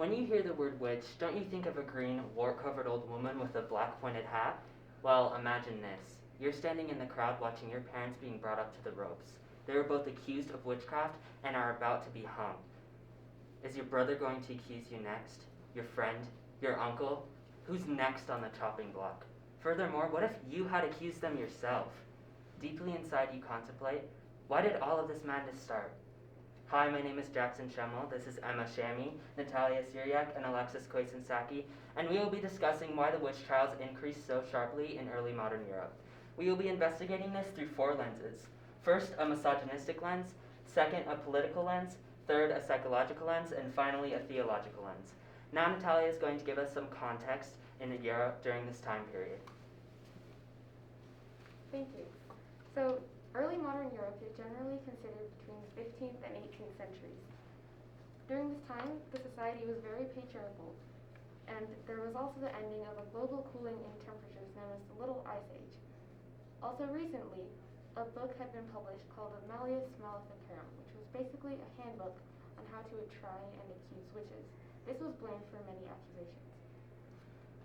When you hear the word witch, don't you think of a green, war-covered old woman with a black pointed hat? Well, imagine this. You're standing in the crowd watching your parents being brought up to the ropes. They were both accused of witchcraft and are about to be hung. Is your brother going to accuse you next? Your friend? Your uncle? Who's next on the chopping block? Furthermore, what if you had accused them yourself? Deeply inside you contemplate, why did all of this madness start? Hi, my name is Jackson Schemmel. This is Emma Shami, Natalia Syriac, and Alexis Koisensacky, and we will be discussing why the witch trials increased so sharply in early modern Europe. We will be investigating this through 4 lenses. First, a misogynistic lens, second, a political lens, third, a psychological lens, and finally, a theological lens. Now Natalia is going to give us some context in Europe during this time period. Thank you. So, early modern Europe is generally considered between the 15th and 18th centuries. During this time, the society was very patriarchal, and there was also the ending of a global cooling in temperatures known as the Little Ice Age. Also recently, a book had been published called the Malleus Maleficarum, which was basically a handbook on how to try and accuse witches. This was blamed for many accusations.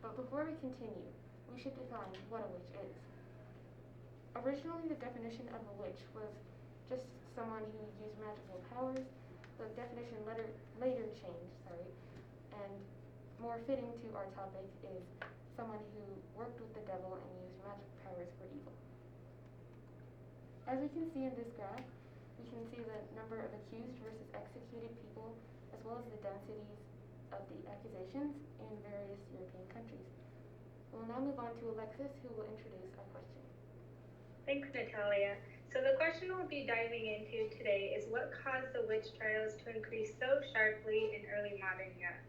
But before we continue, we should define what a witch is. Originally, the definition of a witch was just someone who used magical powers. The definition later changed, and more fitting to our topic is someone who worked with the devil and used magic powers for evil. As we can see in this graph, we can see the number of accused versus executed people, as well as the densities of the accusations in various European countries. We'll now move on to Alexis, who will introduce our question. Thanks, Natalia. So the question we'll be diving into today is what caused the witch trials to increase so sharply in early modern Europe?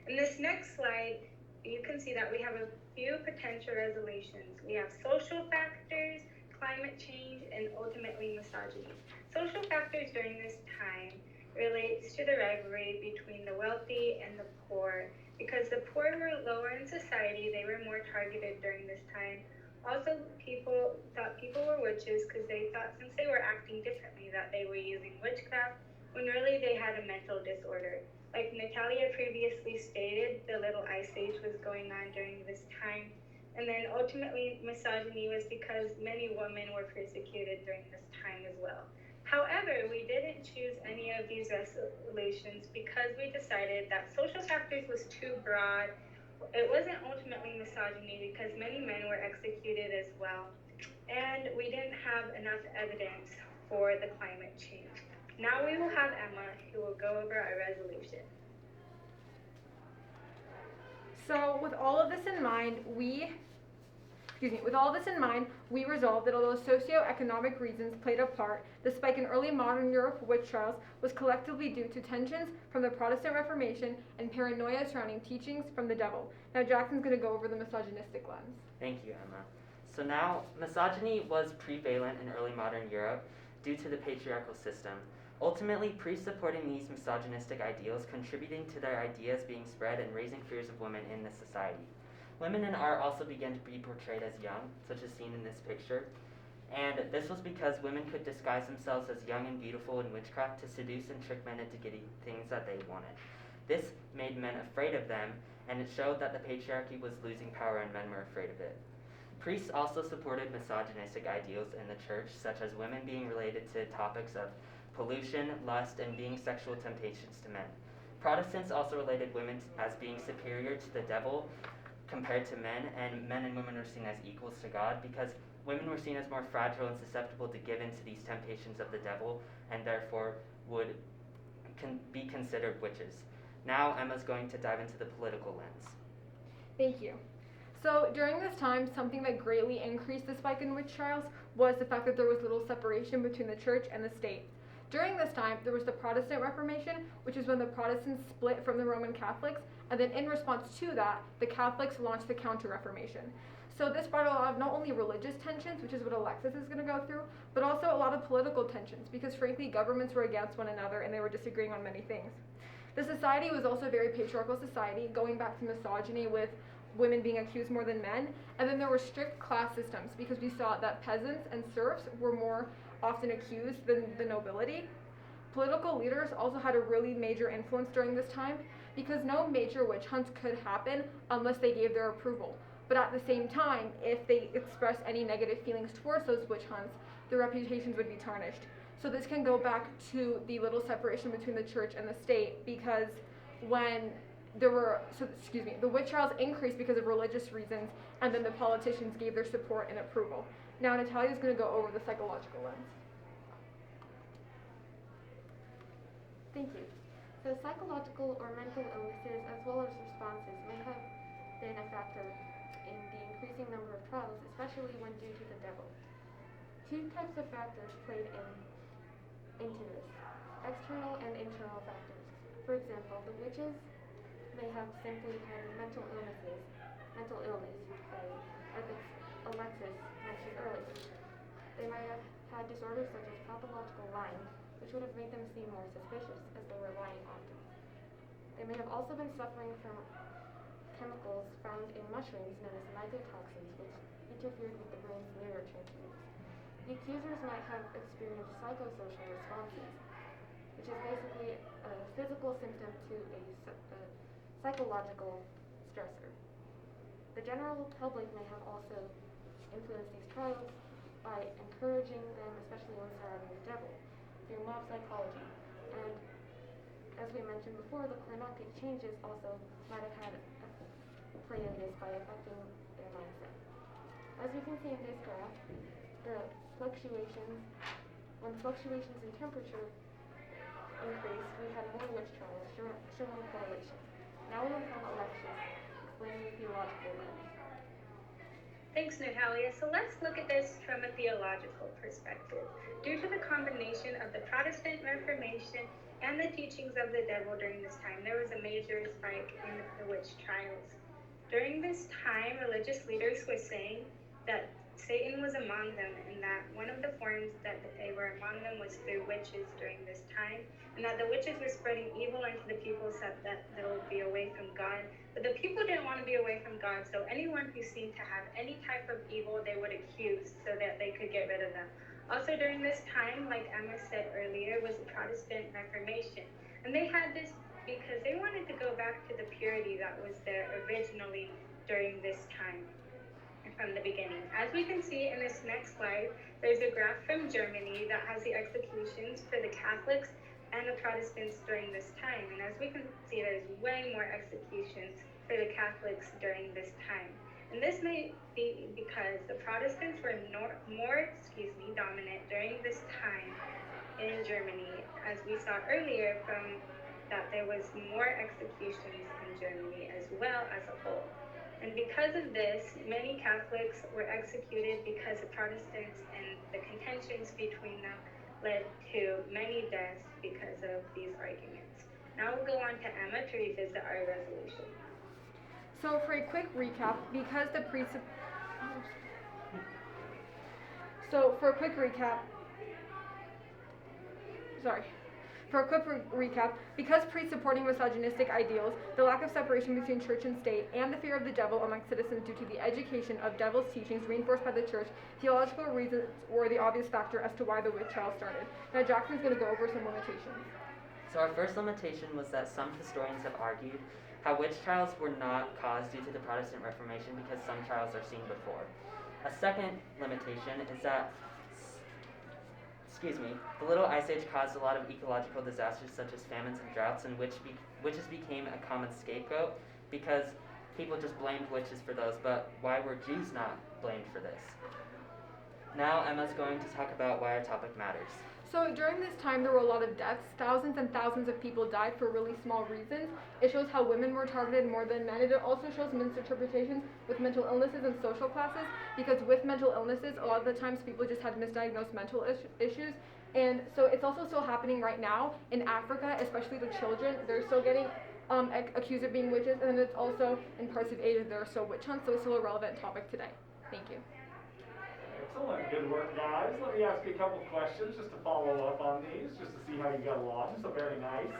In this next slide, you can see that we have a few potential resolutions. We have social factors, climate change, and ultimately misogyny. Social factors during this time relates to the rivalry between the wealthy and the poor. Because the poor were lower in society, they were more targeted during this time. Also, people thought people were witches because they thought since they were acting differently that they were using witchcraft, when really they had a mental disorder. Like Natalia previously stated, the Little Ice Age was going on during this time. And then ultimately, misogyny was because many women were persecuted during this time as well. However, we didn't choose any of these resolutions because we decided that social factors was too broad. It wasn't ultimately misogyny because many men were executed as well. And we didn't have enough evidence for the climate change. Now we will have Emma, who will go over our resolution. So with all of this in mind, we resolved that although socioeconomic reasons played a part, the spike in early modern Europe witch trials was collectively due to tensions from the Protestant Reformation and paranoia surrounding teachings from the devil. Now Jackson's going to go over the misogynistic lens. Thank you, Emma. So now, misogyny was prevalent in early modern Europe due to the patriarchal system. Ultimately, priests supporting these misogynistic ideals contributing to their ideas being spread and raising fears of women in the society. Women in art also began to be portrayed as young, such as seen in this picture. And this was because women could disguise themselves as young and beautiful in witchcraft to seduce and trick men into getting things that they wanted. This made men afraid of them, and it showed that the patriarchy was losing power and men were afraid of it. Priests also supported misogynistic ideals in the church, such as women being related to topics of pollution, lust, and being sexual temptations to men. Protestants also related women as being superior to the devil compared to men, and men and women were seen as equals to God because women were seen as more fragile and susceptible to give in to these temptations of the devil, and therefore would be considered witches. Now Emma's going to dive into the political lens. Thank you. So during this time, something that greatly increased the spike in witch trials was the fact that there was little separation between the church and the state. During this time, there was the Protestant Reformation, which is when the Protestants split from the Roman Catholics, and then in response to that, the Catholics launched the Counter-Reformation. So this brought a lot of not only religious tensions, which is what Alexis is going to go through, but also a lot of political tensions, because frankly, governments were against one another and they were disagreeing on many things. The society was also a very patriarchal society, going back to misogyny with women being accused more than men, and then there were strict class systems because we saw that peasants and serfs were more often accused than the nobility. Political leaders also had a really major influence during this time because no major witch hunts could happen unless they gave their approval. But at the same time, if they express any negative feelings towards those witch hunts, their reputations would be tarnished. So this can go back to the little separation between the church and the state, because when the witch trials increased because of religious reasons, and then the politicians gave their support and approval. Now Natalia's going to go over the psychological lens. Thank you. So psychological or mental illnesses as well as responses may have been a factor in the increasing number of trials, especially when due to the devil. Two types of factors played into this: external and internal factors. For example, the witches may have simply had mental illness, as Alexis mentioned earlier. They might have had disorders such as pathological lying, which would have made them seem more suspicious as they were lying often. They may have also been suffering from chemicals found in mushrooms known as mycotoxins, which interfered with the brain's neurotransmitters. The accusers might have experienced psychosocial responses, which is basically a physical symptom to a psychological stressor. The general public may have also influenced these trials by encouraging them, especially when surrounding the devil, through mob psychology. And as we mentioned before, the climactic changes also might have had a play in this by affecting their mindset. As you can see in this graph, when fluctuations in temperature increased, we had more witch trials showing a correlation. Now we will have Alexis explaining the theological lens. Thanks, Natalia. So let's look at this from a theological perspective. Due to the combination of the Protestant Reformation and the teachings of the devil during this time, there was a major spike in the witch trials. During this time, religious leaders were saying that Satan was among them, and that one of the forms that they were among them was through witches during this time, and that the witches were spreading evil into the people so that they'll be away from God. But the people didn't want to be away from God, so anyone who seemed to have any type of evil, they would accuse so that they could get rid of them. Also during this time, like Emma said earlier, was the Protestant Reformation. And they had this because they wanted to go back to the purity that was there originally during this time from the beginning. As we can see in this next slide, there's a graph from Germany that has the executions for the Catholics and the Protestants during this time. And as we can see, there's way more executions for the Catholics during this time. And this may be because the Protestants were more dominant during this time in Germany, as we saw earlier from that there was more executions in Germany as well as a whole. And because of this, many Catholics were executed because the Protestants and the contentions between them led to many deaths because of these arguments. Now we'll go on to Emma to revisit our resolution. So for a quick recap, because the because pre-supporting misogynistic ideals, the lack of separation between church and state, and the fear of the devil among citizens due to the education of devil's teachings reinforced by the church, theological reasons were the obvious factor as to why the witch trial started. Now Jackson's going to go over some limitations. So our first limitation was that some historians have argued how witch trials were not caused due to the Protestant Reformation because some trials are seen before. A second limitation is that the Little Ice Age caused a lot of ecological disasters such as famines and droughts, and witches became a common scapegoat because people just blamed witches for those, but why were Jews not blamed for this? Now Emma's going to talk about why our topic matters. So during this time, there were a lot of deaths. Thousands and thousands of people died for really small reasons. It shows how women were targeted more than men. It also shows misinterpretations with mental illnesses and social classes, because with mental illnesses, a lot of the times people just had misdiagnosed mental issues. And so it's also still happening right now in Africa, especially the children. They're still getting accused of being witches, and then it's also in parts of Asia there are still witch hunts, so it's still a relevant topic today. Thank you. Excellent. Good work, guys. Let me ask you a couple questions just to follow up on these, just to see how you got along. So very nice.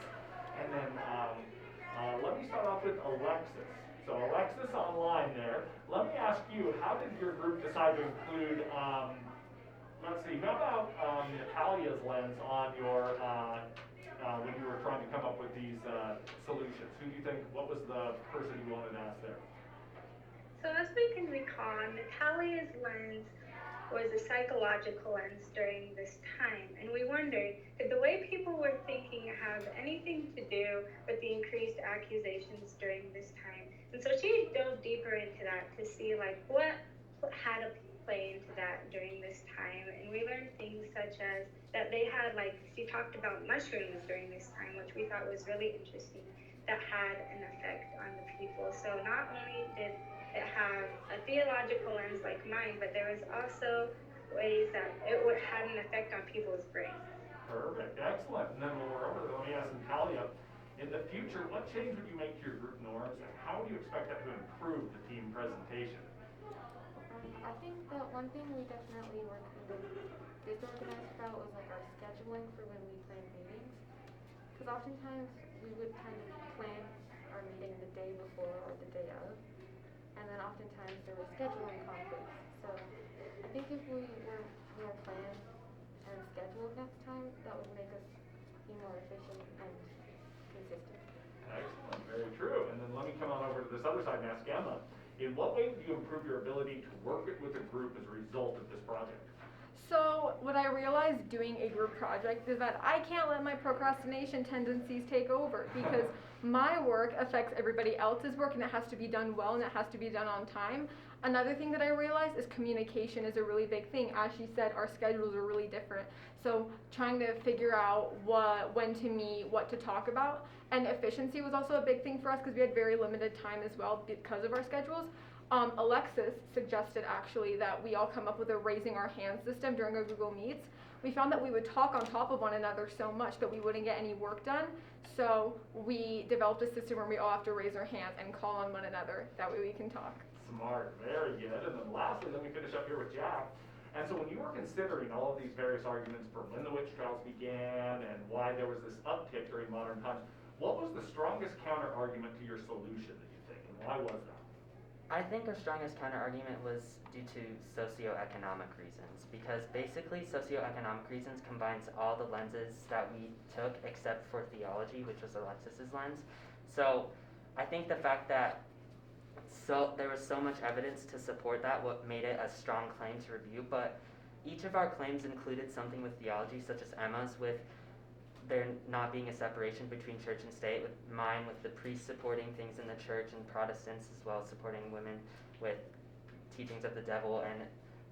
And then let me start off with Alexis. So Alexis online there. Let me ask you, how did your group decide to include, let's see, how about Natalia's lens on your when you were trying to come up with these solutions? Who do you think, what was the person you wanted to ask there? So as we can recall, Natalia's lens was a psychological lens during this time, and we wondered, did the way people were thinking have anything to do with the increased accusations during this time? And so she dove deeper into that to see like what had a play into that during this time, and we learned things such as that they had, like, she talked about mushrooms during this time, which we thought was really interesting, that had an effect on the people. So not only did it have a theological lens like mine, but there was also ways that it had an effect on people's brains. Perfect, excellent. And then when we're over there, let me ask Natalia, in the future, what change would you make to your group norms, and how do you expect that to improve the team presentation? I think that one thing we definitely were kind of disorganized about was like our scheduling for when we planned meetings. Because oftentimes we would kind of plan our meeting the day before or the day of, and then oftentimes there were scheduling conflicts. So I think if we were more planned and scheduled next time, that would make us be more efficient and consistent. Excellent, very true. And then let me come on over to this other side and ask Emma, in what way do you improve your ability to work with a group as a result of this project? So what I realized doing a group project is that I can't let my procrastination tendencies take over, because my work affects everybody else's work, and it has to be done well, and it has to be done on time. Another thing that I realized is communication is a really big thing. As she said, our schedules are really different. So trying to figure out when to meet, what to talk about. And efficiency was also a big thing for us because we had very limited time as well because of our schedules. Alexis suggested actually that we all come up with a raising our hand system during our Google Meets. We found that we would talk on top of one another so much that we wouldn't get any work done. So we developed a system where we all have to raise our hands and call on one another. That way we can talk. Smart, very good. And then lastly, let me finish up here with Jack. And so when you were considering all of these various arguments for when the witch trials began and why there was this uptick during modern times, what was the strongest counter argument to your solution that you think, and why was that? I think our strongest counter-argument was due to socioeconomic reasons, because basically socioeconomic reasons combines all the lenses that we took except for theology, which was Alexis's lens. So I think the fact that there was so much evidence to support that what made it a strong claim to review, but each of our claims included something with theology, such as Emma's with there not being a separation between church and state, with mine with the priests supporting things in the church and Protestants as well supporting women with teachings of the devil, and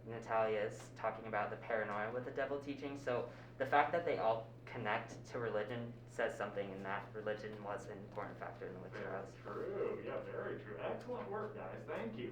Natalia's talking about the paranoia with the devil teaching. So the fact that they all connect to religion says something, and that religion was an important factor in the witch trials. True, yeah, very true. Excellent work, guys, thank you.